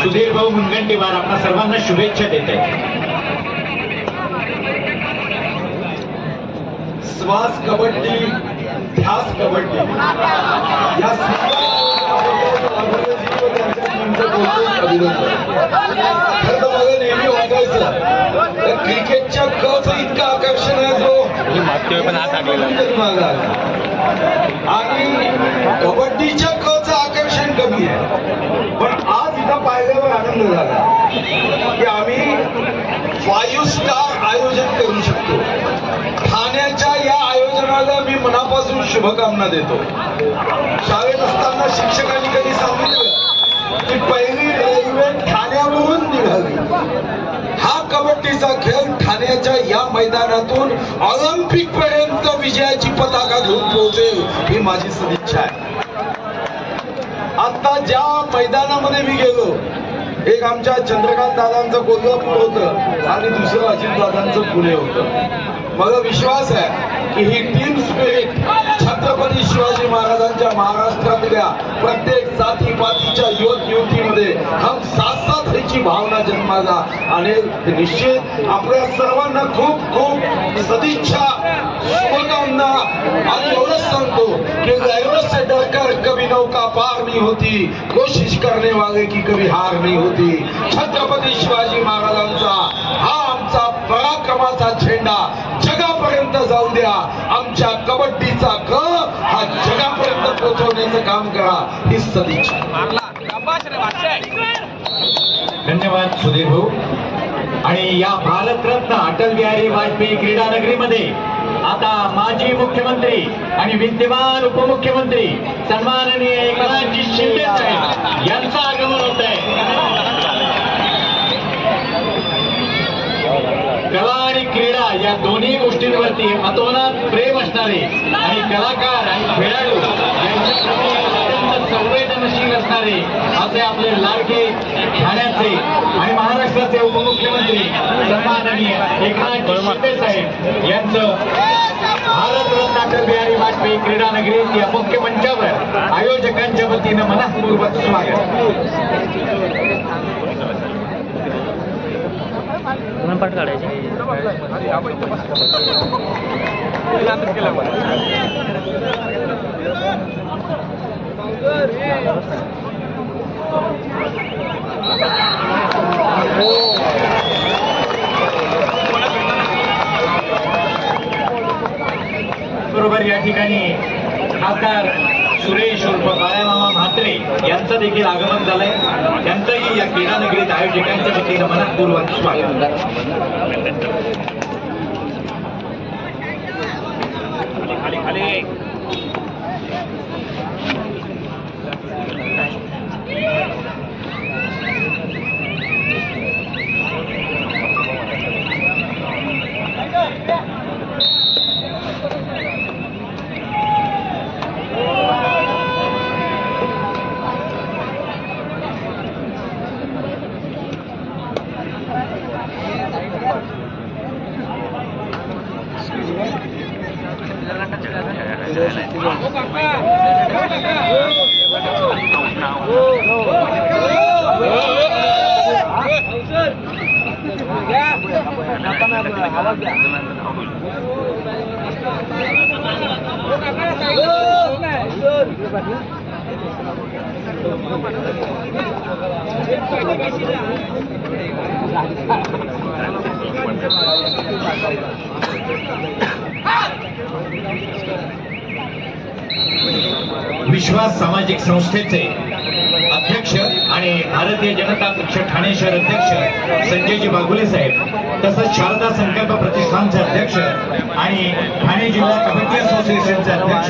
सुधीर भाऊ मुनगंटीवार आपल्या सर्वांना शुभेच्छा देत आहेत. श्वास कबड्डी, ध्यास कबड्डी या खरं तर मला नेहमी वाटायचं क्रिकेटच्या कचं इतकं आकर्षण आहे जो पण हात टाकलेला आणि कबड्डीच्या कचं आकर्षण कमी आहे. पण आज इथं पाहिल्यावर आनंद झाला की आम्ही 5 स्टार आयोजन करू शकतो. ठाण्याच्या या आयोजनाला मी मनापासून शुभकामना देतो. शाळेत असताना शिक्षकांनी कधी सांगितलं की पहिली रेल्वे ठाण्यावरून निघाली. हा कबड्डीचा खेळ ठाण्याच्या या मैदानातून ऑलिम्पिक पर्यंत विजयाची पताका घेऊन पोहोचेल ही माझी सदिच्छा आहे. आता ज्या मैदानामध्ये मी गेलो, एक आमच्या चंद्रकांत दादांचं कोल्हापूर होतं आणि दुसरं अजित दादांचं पुणे होतं. मला विश्वास आहे की ही टीम स्पिरिट छत्रपती शिवाजी महाराजांच्या महाराष्ट्रातल्या प्रत्येक जातीपातीच्या युवक युवतीमध्ये हम साथ साथ ह्याची भावना जन्माला आणेल. निश्चित आपल्या सर्वांना खूप खूप सदिच्छा, शुभकामना आणि एवढंच सांगतो की लहरों से डरकर कभी नौका पार नहीं होती, कोशिश करने वाले की कभी हार नहीं होती. छत्रपती शिवाजी महाराजांचा हा आमचा पराक्रमाचा झेंडा जगापर्यंत जाऊ द्या. आमच्या कबड्डीचा क हा जगापर्यंत पोहोचवण्याचं काम करा ही सदिच्छा. धन्यवाद सुधीर भाऊ. आणि या भारतरत्न अटल बिहारी वाजपेयी क्रीडा नगरीमध्ये आता माजी मुख्यमंत्री आणि विद्यमान उपमुख्यमंत्री सन्माननीय एकनाथजी शिंदे साहेब यांचं आगमन होत आहे. कला आणि क्रीडा या दोन्ही गोष्टींवरती अतोनात प्रेम असणारे आणि कलाकार आणि खेळाडू यांच्याप्रती अत्यंत संवेदनशील असणारे असे आपले लाडके ठाण्याचे आणि महाराष्ट्राचे उपमुख्यमंत्री सन्माननीय एकनाथजी शिंदे साहेब यांचं भारतरत्न अटल बिहारी वाजपेयी क्रीडा नगरी या मुख्य मंचावर आयोजकांच्या वतीनं मनःपूर्वक स्वागत. पाठ काढायचे बरोबर या ठिकाणी खासदार सुरेश उर्फ बाळामामा म्हात्रे यांचं देखील आगमन झालंय. त्यांचंही या क्रीडा नगरीत आयोजकांच्या वतीनं मनःपूर्वक स्वागत. विश्वास सामाजिक संस्थेचे अध्यक्ष आणि भारतीय जनता पक्ष ठाणे शहर अध्यक्ष संजयजी बागुले साहेब, तसंच शारदा संकल्प प्रतिष्ठानचे अध्यक्ष आणि ठाणे जिल्हा कबड्डी असोसिएशनचे अध्यक्ष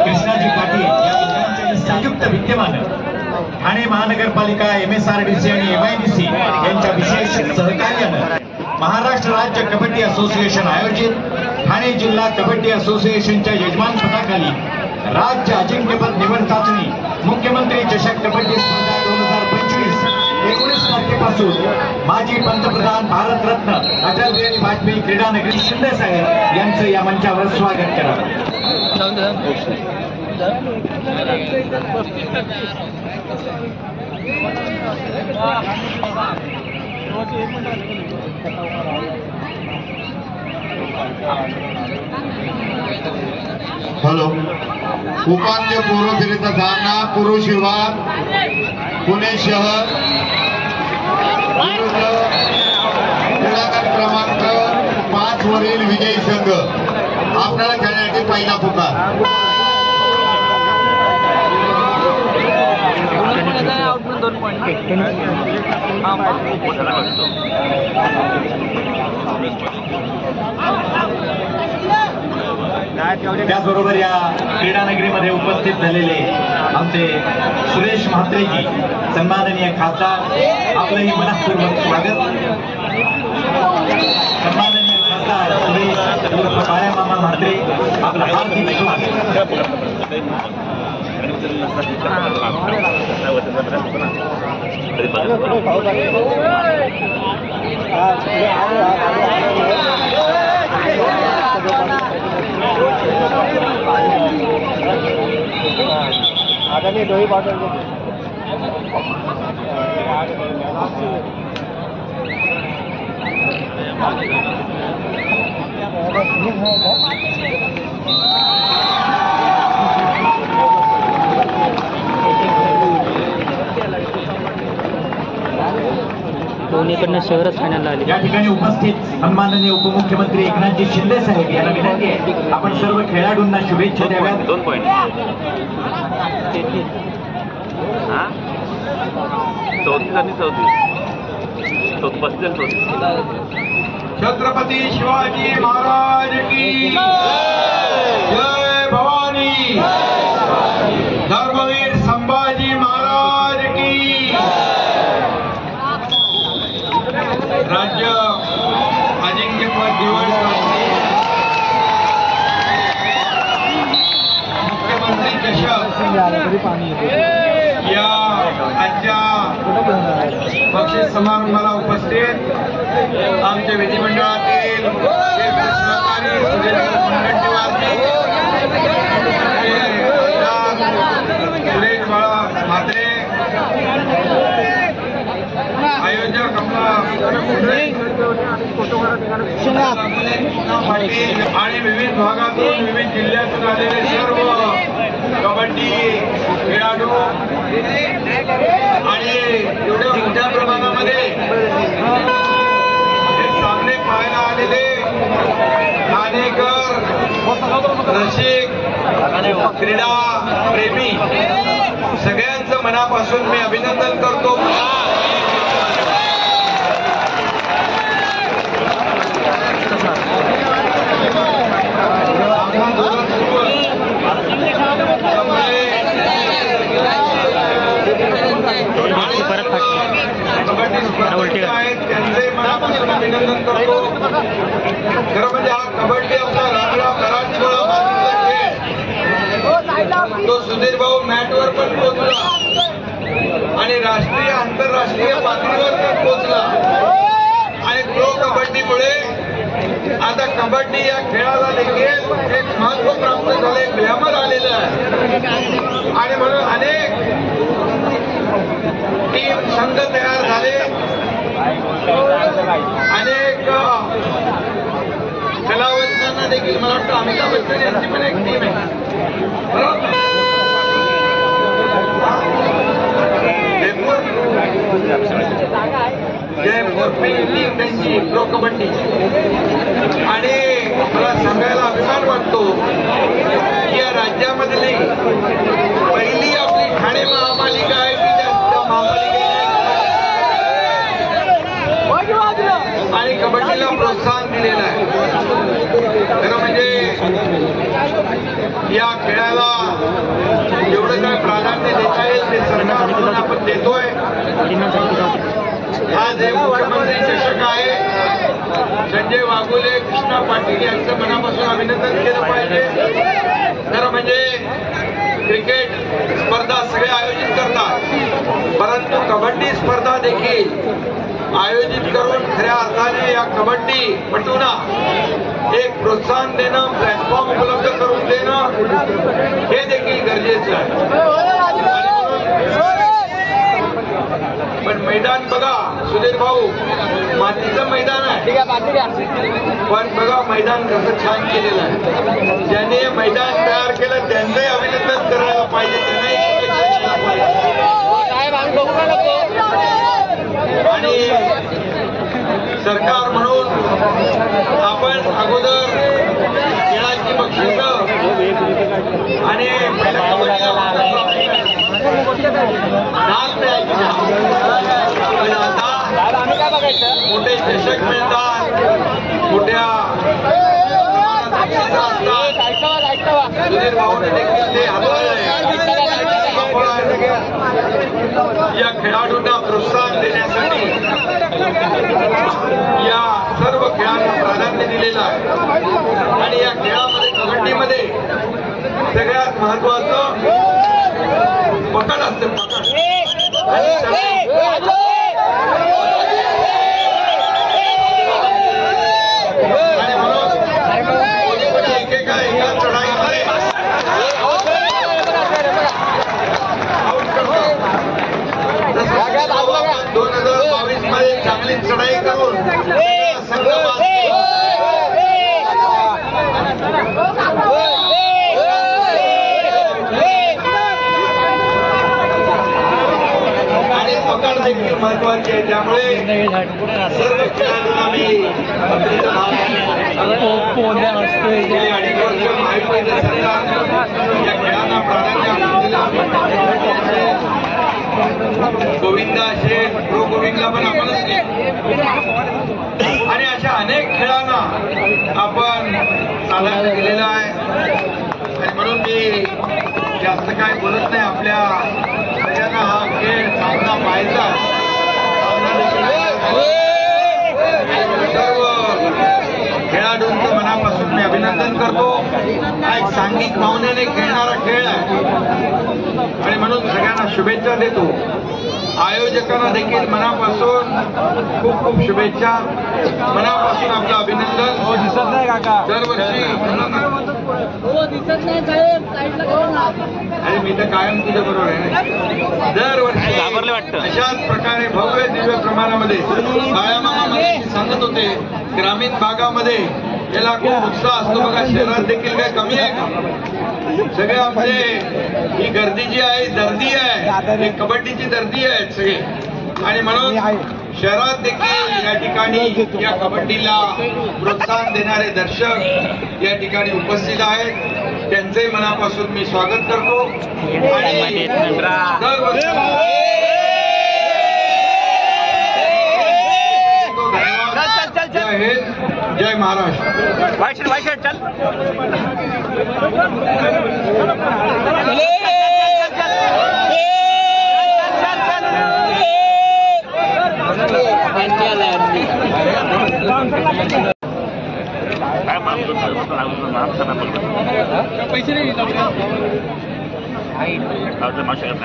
कृष्णाजी पाटील यांच्या संयुक्त विद्यमानं ठाणे महानगरपालिका, MSRDC आणि MIDC यांच्या विशेष सहकार्यानं महाराष्ट्र राज्य कबड्डी असोसिएशन आयोजित ठाणे जिल्हा कबड्डी असोसिएशनच्या यजमानपदाखाली राज्य अजिंक्यपद निवड चाचणी मुख्यमंत्री चषक कबड्डी स्पर्धा 2025 19 तारखेपासून माजी पंतप्रधान भारतरत्न अटल बिहारी वाजपेयी क्रीडा नगरी शिंदे साहेब यांचं या मंचावर स्वागत करावं. हॅलो. उपांत्यपूर्व फेरीचा सामना पुरुष विभाग पुणे शहर विरुद्ध क्रीडागट क्रमांक 5 वरील विजयी संघ. आपल्याला खेळण्यासाठी पहिला पुकार. त्याचबरोबर या क्रीडा नगरीमध्ये उपस्थित झालेले आमचे सुरेश म्हात्रेजी सन्माननीय खासदार, आपलंही मनःपूर्वक स्वागत. सन्माननीय खासदार सुरेश उर्फ बाळामामा म्हात्रे, आपलं हार्दिक स्वागत. आगामी डोई बॉटल दोन्हीकडनं शहरच खाण्याला आले. या ठिकाणी उपस्थित सन्माननीय उपमुख्यमंत्री एकनाथजी शिंदे साहेब यांना विनंती आहे आपण सर्व खेळाडूंना शुभेच्छा द्याव्यात. 2 पॉईंट 34 आणि 34 छत्रपती शिवाजी महाराज की जय भवानी. धर्मवीर संभाजी महाराज की. राज्य अजिंक्यपद दिवस मुख्यमंत्री चषक या आजच्या बक्षीस समारंभाला उपस्थित आमचे विधिमंडळातील ज्येष्ठ सहकारी सुरेश बाळा म्हात्रे, आयोजक आणि विविध भागातून विविध जिल्ह्यातून आलेले सर्व कबड्डी खेळाडू आणि एवढ्या मोठ्या प्रमाणामध्ये हे सामने पाहायला आलेले ठाणेकर रसिक क्रीडा प्रेमी सगळ्यांचं मनापासून मी अभिनंदन करतो. त्यांचे मनापासून अभिनंदन करतो. खरं म्हणजे हा कबड्डी आपला रांगडा कराडचा खेळ तो सुधीर भाऊ मॅटवर पण पोहोचला आणि राष्ट्रीय आंतरराष्ट्रीय पातळीवर पण पोहोचला आणि प्रो कबड्डीमुळे आता कबड्डी या खेळाला देखील एक महत्व प्राप्त झाले, ग्लॅमर आलेलं आहे आणि म्हणून अनेक टीम संघ तयार झाले. अनेक कलावंतांना देखील मला वाटतं अमिताभ बच्चन यांची पण एक टीम आहे बरोबर. जयपूर टीम त्यांची प्रो कबड्डी आणि मला सांगायला अभिमान वाटतो की या राज्यामधली पहिली आपली ठाणे महापालिका आहे की त्या महापालिकेने आणि कबड्डीला प्रोत्साहन दिलेलं आहे. खरं म्हणजे या खेळाला जेवढं काय प्राधान्य देता येईल ते सरकारकडून आपण देतोय. हा जे मुख्यमंत्री चषक आहे संजय वाघोले, कृष्णा पाटील यांचं मनापासून अभिनंदन केलं पाहिजे. खरं म्हणजे क्रिकेट स्पर्धा सगळे आयोजित करतात. परंतु कबड्डी स्पर्धा देखील आयोजित करून खऱ्या अर्थाने या कबड्डी पटूंना एक प्रोत्साहन देणं, प्लॅटफॉर्म उपलब्ध करून देणं हे देखील गरजेचं आहे. पण मैदान बघा सुधीर भाऊ, मातीचं मैदान आहे, पण बघा मैदान कसं छान केलेलं आहे. ज्यांनी हे मैदान तयार केलं त्यांचंही अभिनंदन करायला पाहिजे, त्यांनाही शुभेच्छा द्यायला पाहिजे. आणि सरकार म्हणून आपण अगोदर खेळाची बक्षिसं आणि डाक मिळायची, पण आता मोठे चषक मिळतात, मोठ्या सुधीर भाऊने देखील ते हाताळलंय. या खेळाडूंना प्रोत्साहन देण्यासाठी या सर्व खेळांना प्राधान्य दिलेलं आहे. आणि या खेळामध्ये कबड्डीमध्ये सगळ्यात महत्वाचं पकड असते, पकड. आणि म्हणून एका चढाईमध्ये आउट करतो. 2022 मध्ये चांगली चढाई करून संघ आणि पकड देखील महत्वाची आहे. त्यामुळे सर्व खेळाडूंना मी अडीच वर्ष महायुतीचं सरकार या खेळांना प्राधान्य दिलं. गोविंदा शेठ, प्रो गोविंदला पण आपणच आणि अशा अनेक खेळांना आपण प्राधान्य दिलेलं आहे. आणि म्हणून मी जास्त काय बोलत नाही. आपल्या सगळ्यांना हा खेळ सामना पाहायचा. सर्व खेळाडूंचं मनापासून मी अभिनंदन करतो. हा एक सांघिक भावनेने खेळणारा खेळ आहे आणि म्हणून सगळ्यांना शुभेच्छा देतो. आयोजकांना देखील मनापासून खूप खूप शुभेच्छा, मनापासून आपलं अभिनंदन. दरवर्षी आणि मी तर कायम तुझ्या बरोबर आहे. दरवर्षी अशाच प्रकारे भव्य दिव्य प्रमाणामध्ये बाळामामा सांगत होते, ग्रामीण भागामध्ये याला खूप उत्साह असतो बघा. शहरात देखील काय कमी आहे का? सगळे आमचे ही गर्दी जी आहे दर्दी आहे, ही कबड्डीची दर्दी आहेत सगळे. आणि म्हणून शहरात देखील या ठिकाणी या कबड्डीला प्रोत्साहन देणारे दर्शक या ठिकाणी उपस्थित आहेत. त्यांचंही मनापासून मी स्वागत करतो. आणि दरवर्षी जय हिंद, जय महाराष्ट्र. पैसे नाही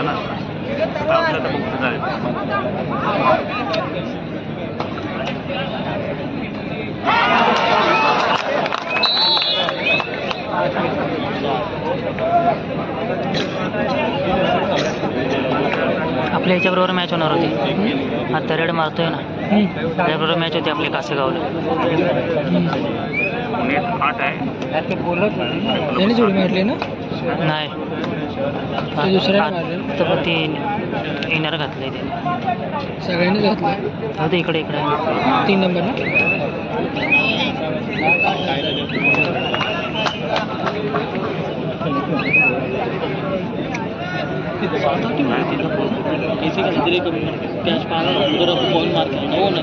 ना आपल्या ह्याच्याबरोबर मॅच होणार होती. आता रेड मारतोय ना, त्याबरोबर मॅच होती आपली कासेगावला. त्याने जोडी मारली ना? नाही, दुसऱ्या ती इनर घातलंय त्याने. सगळ्यांनीच घातलं होतं इकडे इकडे 3 नंबर ना. इसी का इधर कैश पाना उधर बॉल मार के ना वो ना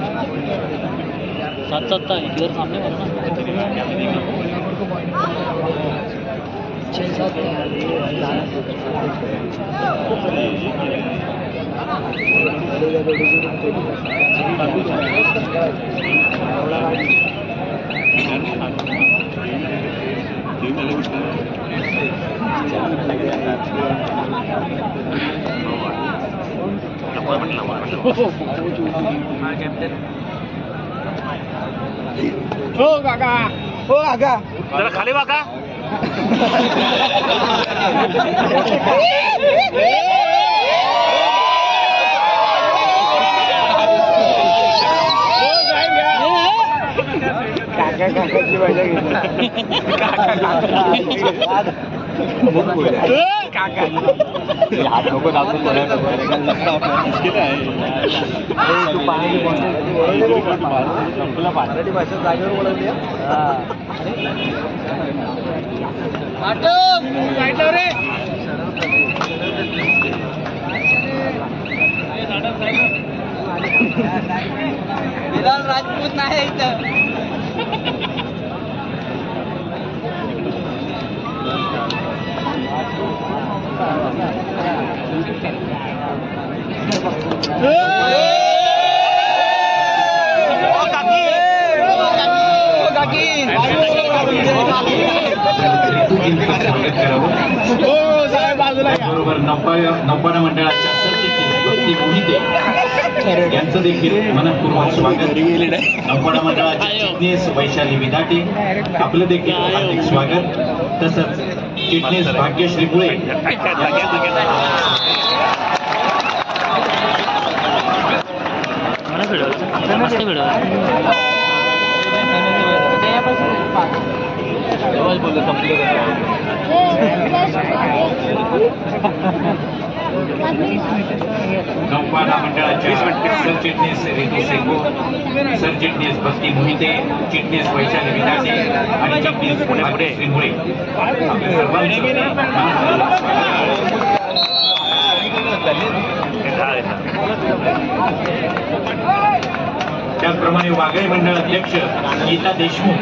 साथ साथ था इधर सामने मारो ना 6-7 आपल्या हो काका, हो काका, जरा खाली वाका. काका काकाची मजा घेतो. काका हात नको दाबून मुश्किल आहे. तू पाण्याची तुला पात्राची भाषा जागेवर बोलवली. रे बिलाल राजपूत नाही इथं. बरोबर नौपाडा मंडळाच्या सरचिटणीस भक्ती मोहिते यांचं देखील मनपूर्वक स्वागत. नौपाडा मंडळाचे चिटणीस वैशाली विदाटे आपलं देखील हार्दिक स्वागत. तसंच चिटणीस भाग्यश्री मुळे नौपाडा मंडळाच्या सरचिटणीस रितू सेगो, सरचिटणीस भक्ती मोहिते, चिटणीस वैशाली विदाटे आणि चिटणीस भाग्यश्री मुळे आपल्या सर्वांचं त्याचप्रमाणे वाघळे मंडळ अध्यक्ष गीता देशमुख,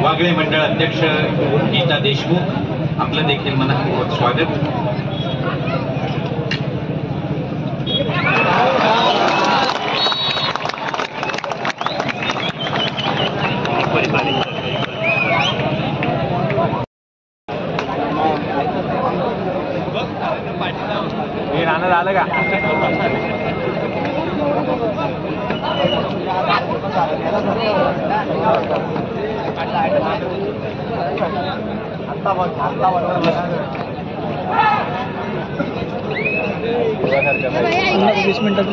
वाघळे मंडळ अध्यक्ष गीता देशमुख आपलं देखील मनपूर्वक स्वागत. हे नाणं झालं का? आता 20 मिनिटात